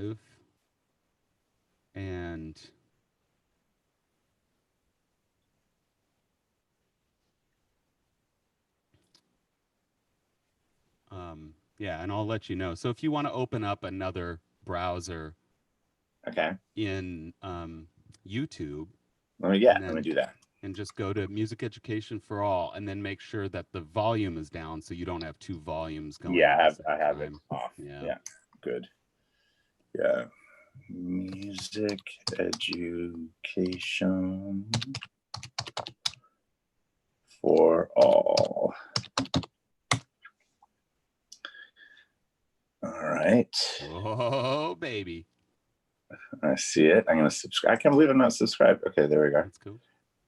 live. And yeah, and I'll let you know. So if you want to open up another browser Okay. in YouTube, Let me do that. And just go to Music Education for All, and then make sure that the volume is down so you don't have two volumes going. Yeah, I have it off. Yeah. Good. Yeah. Music Education for All. All right. Oh, baby. I see it. I'm going to subscribe. I can't believe I'm not subscribed. Okay, there we go. That's cool.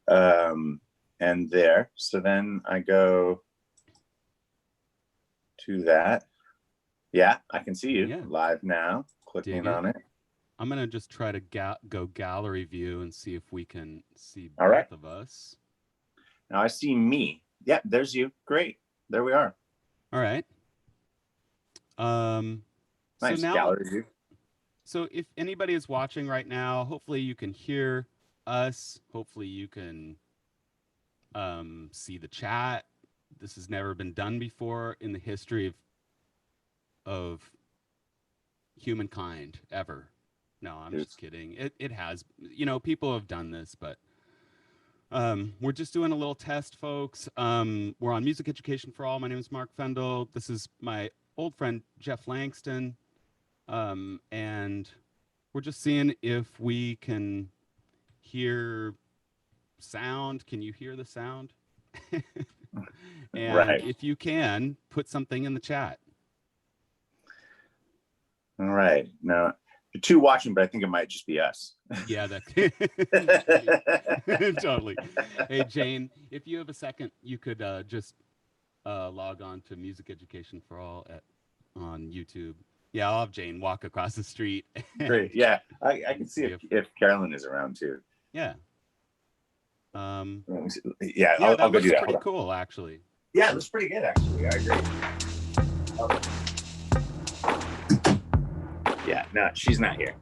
And there. So then I go to that. Yeah, I can see you live now. Clicking on it. I'm going to just try to go gallery view and see if we can see All right. both of us. Now I see me. Yeah, there's you. Great. There we are. All right. Nice so now, gallery view. So if anybody is watching right now, hopefully you can hear us. Hopefully you can see the chat. This has never been done before in the history of humankind ever. No, I'm just kidding. It has, people have done this, but we're just doing a little test, folks. We're on Music Education for All. My name is Marc Fendel. This is my old friend Jeff Langston, and we're just seeing if we can hear sound. Can you hear the sound? And if you can, put something in the chat. All right. Now, you're two watching, but I think it might just be us. Yeah, that totally. Hey, Jane, if you have a second, you could just log on to Music Education for All on YouTube. Yeah, I'll have Jane walk across the street. Great. Yeah, I can see if Carolyn is around too. Yeah. I'll that go do that. Pretty cool, actually. Yeah, it looks pretty good, actually. I agree. Yeah, no, she's not here.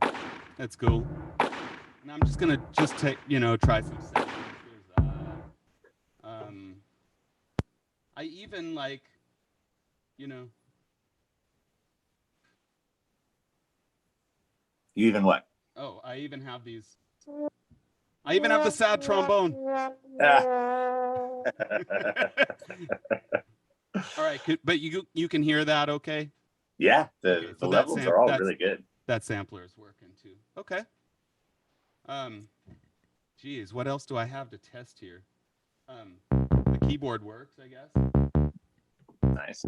That's cool. And I'm just gonna take, try some sounds. Here's I even You even what? Oh, I even have these. I even have the sad trombone. All right, but you can hear that, okay? Yeah, the levels are all really good. That sampler is working too. Okay. Geez, what else do I have to test here? The keyboard works, I guess. Nice.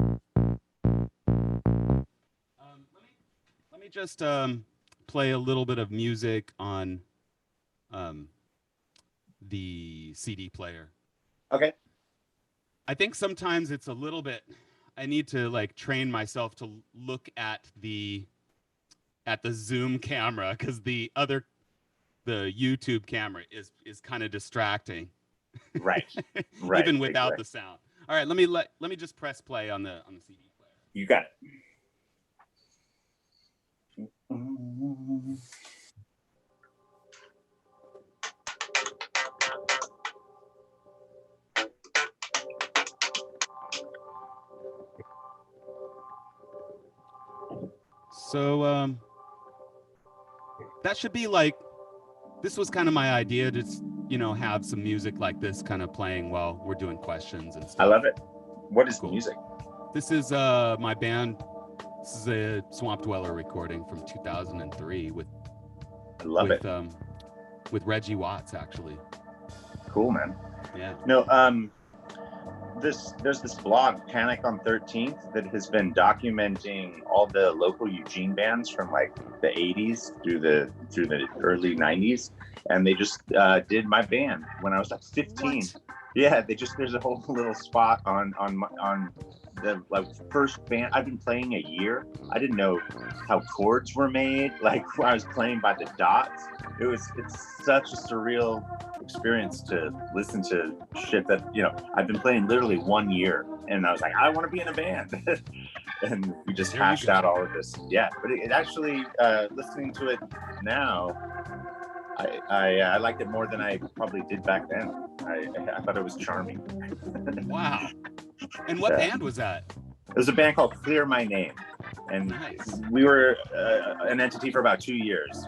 Let me just play a little bit of music on the CD player. Okay. I think sometimes it's a little bit, I need to train myself to look at the zoom camera, because the YouTube camera is kind of distracting. Right. Even without the sound. All right, let me just press play on the CD player. You got it. So that should be this was kind of my idea to have some music like this kind of playing while we're doing questions and stuff. I love it. What is the music? This is my band. This is a Swamp Dweller recording from 2003 with Reggie Watts, actually. Cool, man. Yeah. No, there's this blog, Panic on 13th, that has been documenting all the local Eugene bands from the 80s through the early 90s, and they just did my band when I was 15. What? Yeah, there's a whole little spot on the first band. I've been playing a year. I didn't know how chords were made. I was playing by the dots. it's such a surreal experience to listen to shit that, you know, I've been playing literally 1 year, and I was like, I want to be in a band. And we just hashed out all of this. Yeah, but it actually, listening to it now, I liked it more than I probably did back then. I thought it was charming. Wow. And what band was that? There's a band called Clear My Name, and Nice. we were an entity for about 2 years.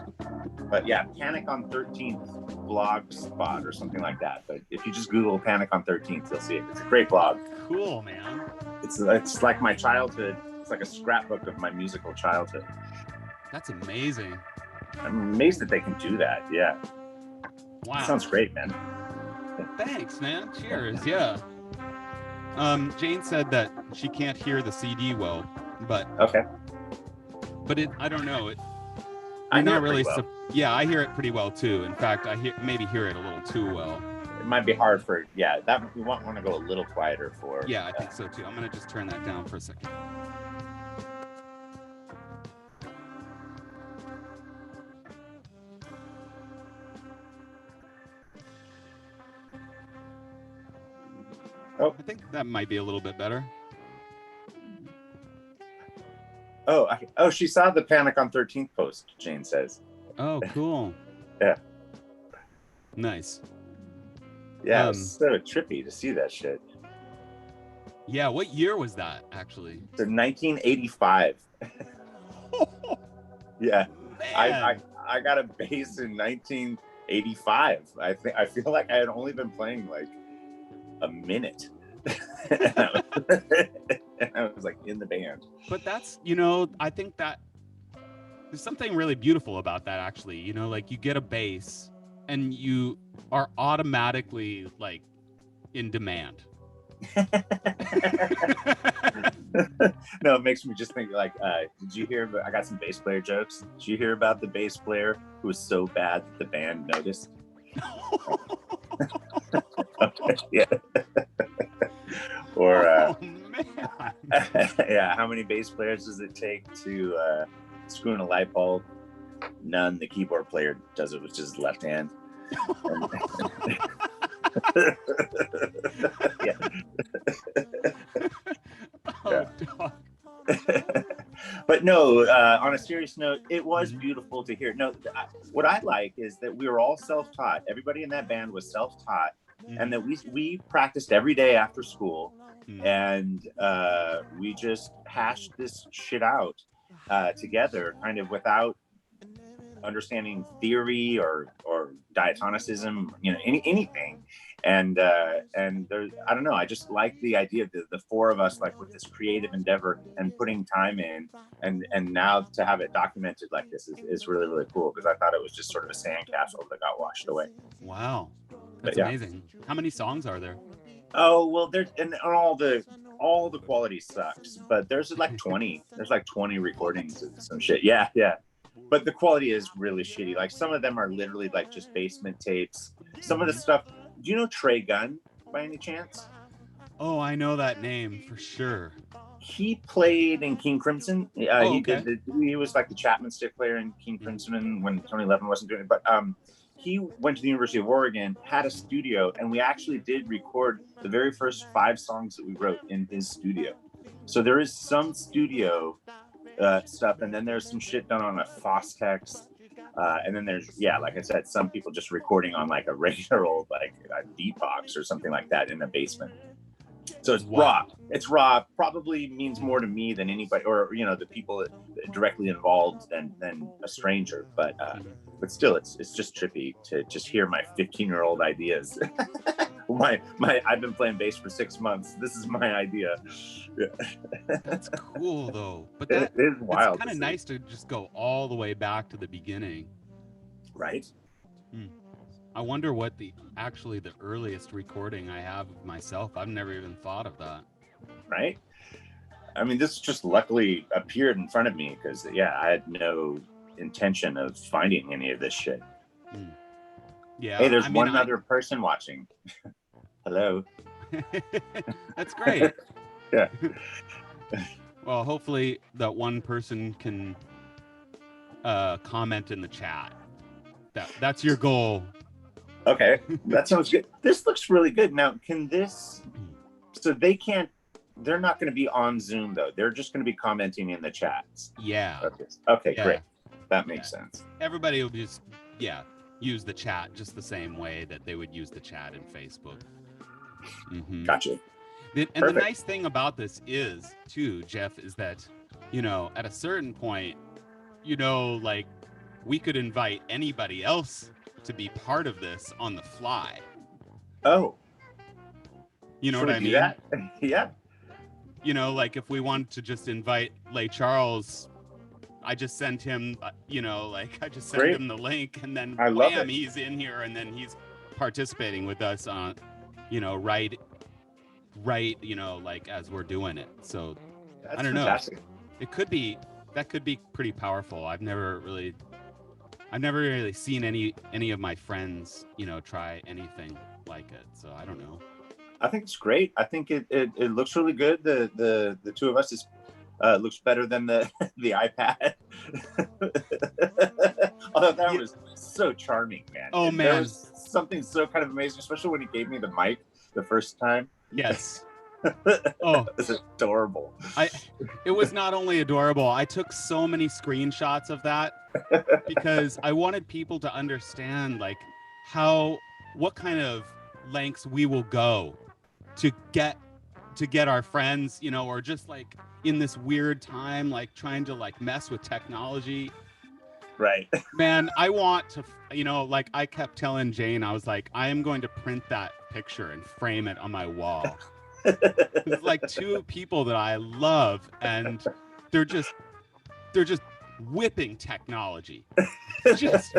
But yeah, Panic on 13th blog spot or something like that. But if you just Google Panic on 13th, you'll see it. It's a great blog. Cool, man. It's like my childhood. It's like a scrapbook of my musical childhood. That's amazing. I'm amazed that they can do that. Yeah. Wow. That sounds great, man. Thanks, man. Cheers. Yeah. Jane said that she can't hear the CD well, but okay. But I don't know. I not really. Well. Yeah, I hear it pretty well too. In fact, I maybe hear it a little too well. It might be hard for that. We want to go a little quieter for. Yeah, I think so too. I'm gonna just turn that down for a second. Oh, I think that might be a little bit better. Oh, she saw the Panic on 13th post, Jane says. Oh, cool. Yeah. Nice. Yeah, it's so trippy to see that shit. Yeah, what year was that, actually? So 1985. Yeah. I got a bass in 1985. I feel like I had only been playing like a minute. And I was like in the band. But that's, I think that there's something really beautiful about that, actually. Like you get a bass and you are automatically like in demand. No, it makes me just think like, did you hear? I got some bass player jokes. Did you hear about the bass player who was so bad that the band noticed? Yeah. Or yeah, how many bass players does it take to screw in a light bulb? None. The keyboard player does it with his left hand. Yeah. Oh, dog. But no, on a serious note, it was beautiful to hear. No, what I like is that we were all self-taught. Everybody in that band was self-taught, and that we practiced every day after school, and we just hashed this shit out together, kind of without understanding theory or diatonicism, anything. And there, I don't know, I just like the idea of the four of us, like with this creative endeavor and putting time in, and now to have it documented like this is really, really cool, because I thought it was just sort of a sandcastle that got washed away. Wow, that's amazing. How many songs are there? Oh, well, there's, and all the quality sucks, but there's like 20 recordings of some shit. Yeah. But the quality is really shitty. Like some of them are literally like just basement tapes. Some of the stuff. Do you know Trey Gunn by any chance? Oh, I know that name for sure. He played in King Crimson. Okay. He was like the Chapman stick player in King Crimson when Tony Levin wasn't doing it. But he went to the University of Oregon, had a studio, and we actually did record the very first 5 songs that we wrote in his studio. So there is some studio stuff, and then there's some shit done on a Fostex, and then there's, like I said, some people just recording on like a regular old like a beatbox or something like that in the basement. So it's raw. It's raw. Probably means more to me than anybody, or the people directly involved than a stranger. But still, it's just trippy to just hear my 15-year-old ideas. I've been playing bass for 6 months. This is my idea. Yeah. That's cool though. But that is wild. It's kind of nice to just go all the way back to the beginning. Right. I wonder what the earliest recording I have of myself. I've never even thought of that. Right. I mean, this just luckily appeared in front of me because I had no intention of finding any of this shit. Yeah. Hey, there's one other person watching. Hello. That's great. Yeah. Well, hopefully that one person can comment in the chat That's your goal. Okay, that sounds good. This looks really good. Now, so they're not going to be on Zoom though. They're just going to be commenting in the chats. Yeah. Okay, Yeah. great. That makes sense. Everybody will just, use the chat just the same way that they would use the chat in Facebook. Mm-hmm. Gotcha. And the nice thing about this is, too, Jeff, is that, at a certain point, like, we could invite anybody else to be part of this on the fly. Oh. You know what I mean? Yeah. Like if we wanted to just invite Lay Charles, I just sent him, I just sent him the link, and then bam, he's in here, and then he's participating with us on, right, like as we're doing it. So that's I don't fantastic. know. That could be pretty powerful. I've never really seen any of my friends, try anything like it. So I don't know. I think it's great. I think it looks really good. The two of us looks better than the iPad. Although that was so charming, man. Oh, man. There was something so kind of amazing, especially when he gave me the mic the first time. Yes. Oh, it's adorable. It was not only adorable, I took so many screenshots of that because I wanted people to understand like what kind of lengths we will go to get our friends, or just like in this weird time, like trying to like mess with technology. Right. Man, I want to, like I kept telling Jane, I was like, I am going to print that picture and frame it on my wall. It's like two people that I love, and they're just whipping technology, just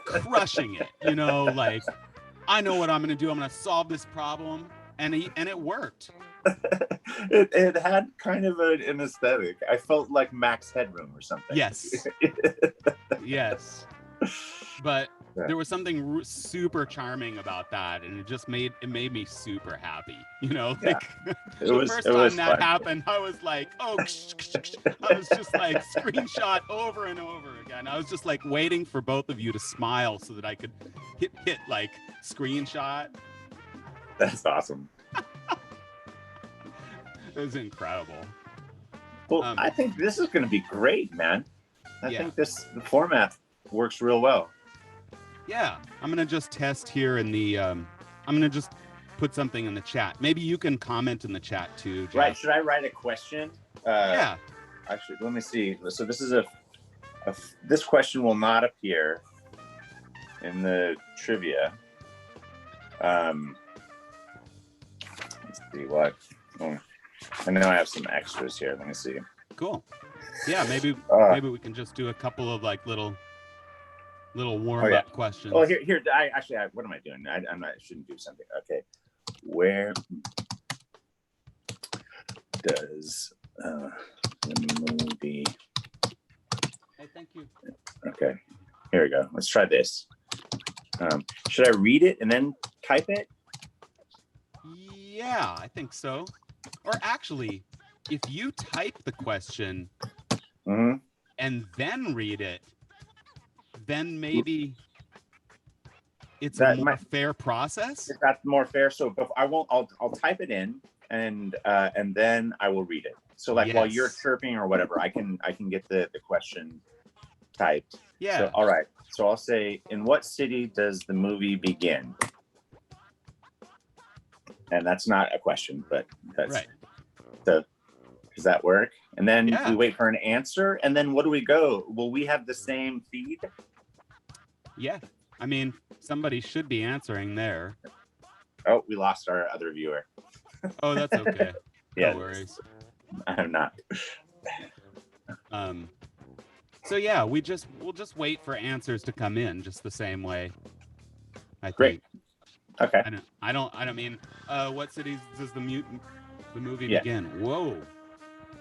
crushing it. Like I know what I'm going to do. I'm going to solve this problem, and it worked. It had kind of an aesthetic. I felt like Max Headroom or something. Yes. Yes. But there was something super charming about that, and it made me super happy. Like the first time that happened, I was like, oh, I was just like screenshot over and over again. I was just like waiting for both of you to smile so that I could hit like screenshot. That's awesome. It was incredible. Well, I think this is going to be great, man. I think the format works real well. Yeah, I'm gonna just test here in the. I'm gonna just put something in the chat. Maybe you can comment in the chat too, Jeff. Right? Should I write a question? Yeah. Actually, let me see. So this is this question will not appear in the trivia. Let's see what. And then I have some extras here. Let me see. Cool. Yeah, maybe we can just do a couple of like little warm-up questions. Oh, here. What am I doing? I shouldn't do something. Okay. Where does the movie? Hey, thank you. Okay. Here we go. Let's try this. Should I read it and then type it? Yeah, I think so. Or actually, if you type the question and then read it, then maybe it's a more fair process. Is that more fair? So I'll type it in and then I will read it. So like while you're chirping or whatever, I can get the question typed. Yeah. So, all right. So I'll say, in what city does the movie begin? And that's not a question, but that's right. So does that work? And then we wait for an answer. And then what do we go? Will we have the same feed? Yeah. I mean, somebody should be answering there. Oh, we lost our other viewer. Oh, that's okay. Yeah. No worries. I'm not. So yeah, we'll just wait for answers to come in just the same way. I think. Great. Okay. I don't mean what cities does the movie begin? Whoa.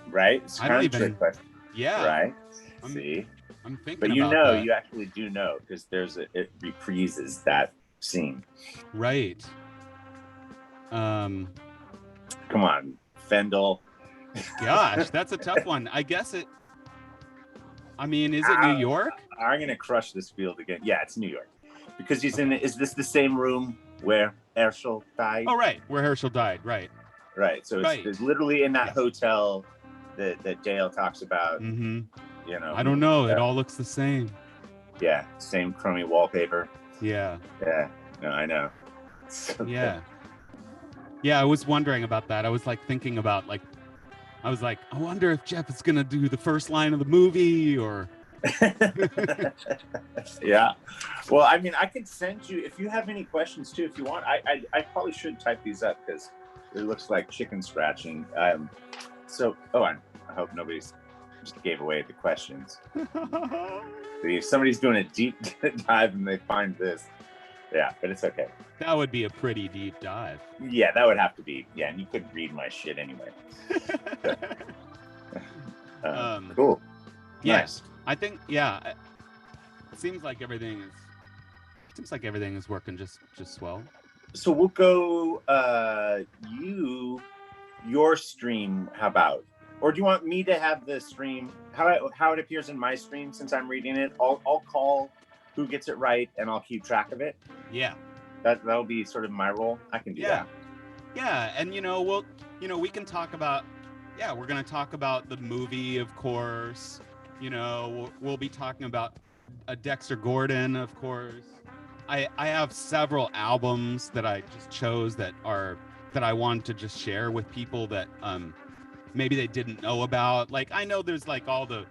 Right? It's kind of a trick question. Yeah. Right? See? I'm thinking but about that. You actually do know because it reprises that scene. Right. Come on, Fendel. Gosh, that's a tough one. I guess I mean, is it New York? I'm gonna crush this field again. Yeah, it's New York, because he's in. Is this the same room where Herschel died? Oh, right, where Herschel died. Right. Right. So it's literally in that hotel that Dale talks about. Mm-hmm. You know. I don't know. It all looks the same. Yeah. Same crummy wallpaper. Yeah. Yeah. No, I know. So yeah. good. Yeah. I was wondering about that. I was like thinking about like, I was like, I wonder if Jeff is gonna do the first line of the movie or. Yeah. Well, I mean, I could send you, if you have any questions too, if you want. I probably should type these up because it looks like chicken scratching. So, I hope nobody's just gave away the questions. If somebody's doing a deep dive and they find this, yeah, but it's okay. That would be a pretty deep dive. Yeah, that would have to be. Yeah, and you couldn't read my shit anyway. Cool. Yes, yeah, I think. Yeah, it seems like everything is working just swell. So we'll go. Your stream. How about? Or do you want me to have the stream? How it appears in my stream since I'm reading it? I'll call who gets it right and I'll keep track of it. Yeah. That'll be sort of my role. I can do that. Yeah, and we can talk about. Yeah, we're gonna talk about the movie, of course. We'll be talking about Dexter Gordon, of course. I have several albums that I just chose that I wanted to just share with people that maybe they didn't know about. Like, I know there's like all the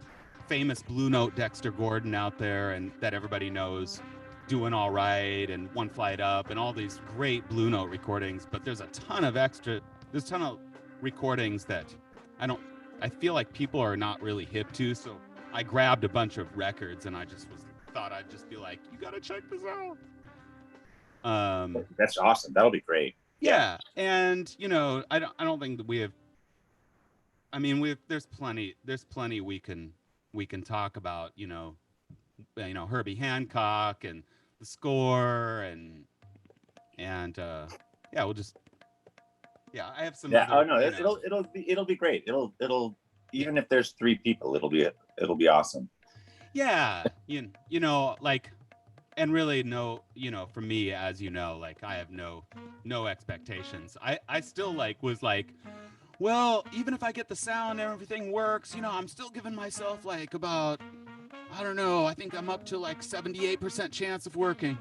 famous Blue Note Dexter Gordon out there and that everybody knows, Doing All Right and One Flight Up and all these great Blue Note recordings, but there's a ton of recordings that I feel like people are not really hip to. So I grabbed a bunch of records and I thought I'd just be like, you gotta check this out. That's awesome. That'll be great. Yeah. And I don't think that we have, I mean, there's plenty we can talk about, Herbie Hancock and the score and we'll just, I have some. It'll be great. It'll even if there's 3 people, it'll be awesome. Yeah. Like, and really for me, as like I have no expectations. I still was like, well, even if I get the sound and everything works, I'm still giving myself like about, I don't know, I think I'm up to like 78% chance of working.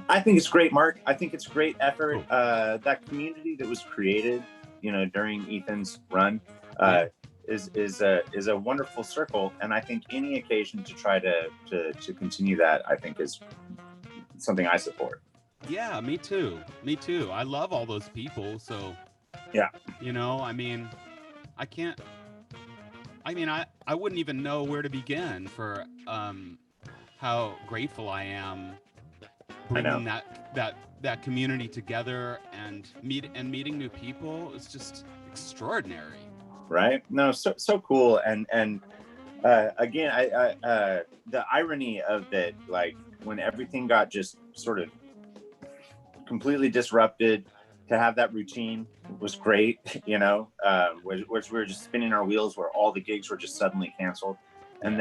I think it's great, Mark. I think it's great effort. That community that was created, during Ethan's run, is a wonderful circle, and I think any occasion to try to continue that, I think, is something I support. Yeah, me too. I love all those people. So yeah, I mean, I wouldn't even know where to begin for how grateful I am bringing that community together and meeting new people. Is just extraordinary. Right? No, so cool. And again, I the irony of it, like when everything got just sort of completely disrupted, to have that routine was great, which we were just spinning our wheels, where all the gigs were just suddenly canceled. And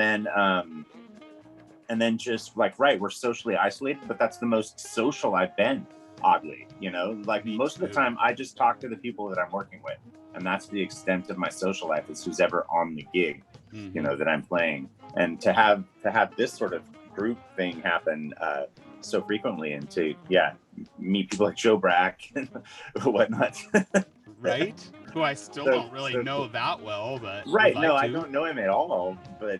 then just like, right, we're socially isolated, but that's the most social I've been, oddly, like most of the time I just talk to the people that I'm working with, and that's the extent of my social life, is who's ever on the gig, that I'm playing. And to have this sort of group thing happen so frequently, and to meet people like Joe Brack and whatnot. Right? Who I still don't really know that well, but right. No, I don't know him at all, but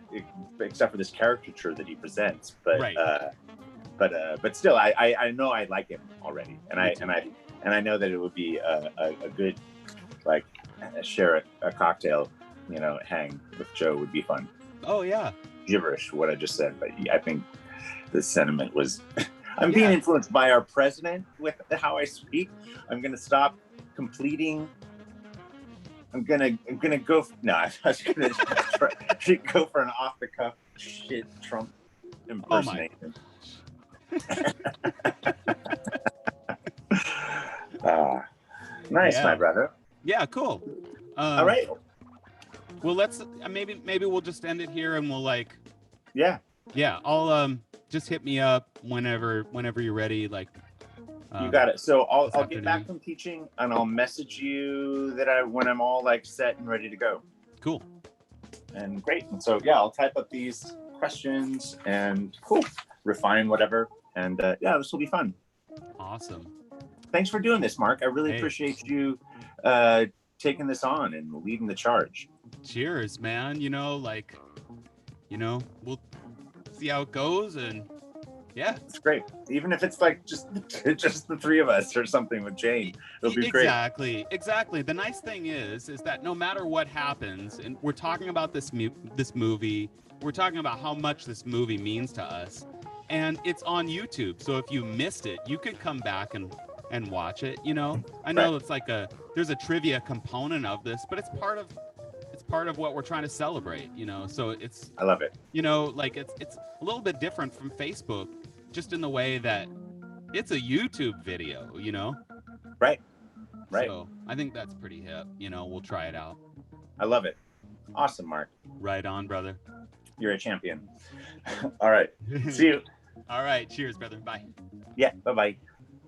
except for this caricature that he presents. But right. But still, I know I like him already, and I know that it would be a good, like, share a cocktail, hang with Joe would be fun. Oh yeah. Gibberish what I just said, but I think the sentiment was. I'm being influenced by our president with how I speak. I'm gonna stop completing. I'm gonna go. I was gonna go for an off the cuff shit Trump impersonation. Nice, my brother. Yeah, cool. All right. Well, let's maybe we'll just end it here, and we'll like, Yeah, I'll just hit me up whenever you're ready. Like, you got it. So this I'll get back afternoon. from teaching and I'll message you when I'm all like set and ready to go. Cool. And great. And so yeah, I'll type up these questions and cool, refine whatever. And yeah, this will be fun. Awesome. Thanks for doing this, Marc. I really appreciate you taking this on and leading the charge. Cheers, man. You know, like, we'll see how it goes, and yeah, it's great. Even if it's like just the three of us or something with Jane, it'll be great. Exactly. The nice thing is that no matter what happens, and we're talking about this movie, we're talking about how much this movie means to us, and it's on YouTube. So if you missed it, you could come back and watch it. You know, I know it's like there's a trivia component of this, but it's part of what we're trying to celebrate, you know. So I love it. You know, like it's a little bit different from Facebook, just in the way that it's a YouTube video, you know. Right. So I think that's pretty hip. You know, we'll try it out. I love it. Awesome, Marc. Right on, brother. You're a champion. All right. See you. All right. Cheers, brother. Bye. Yeah. Bye-bye.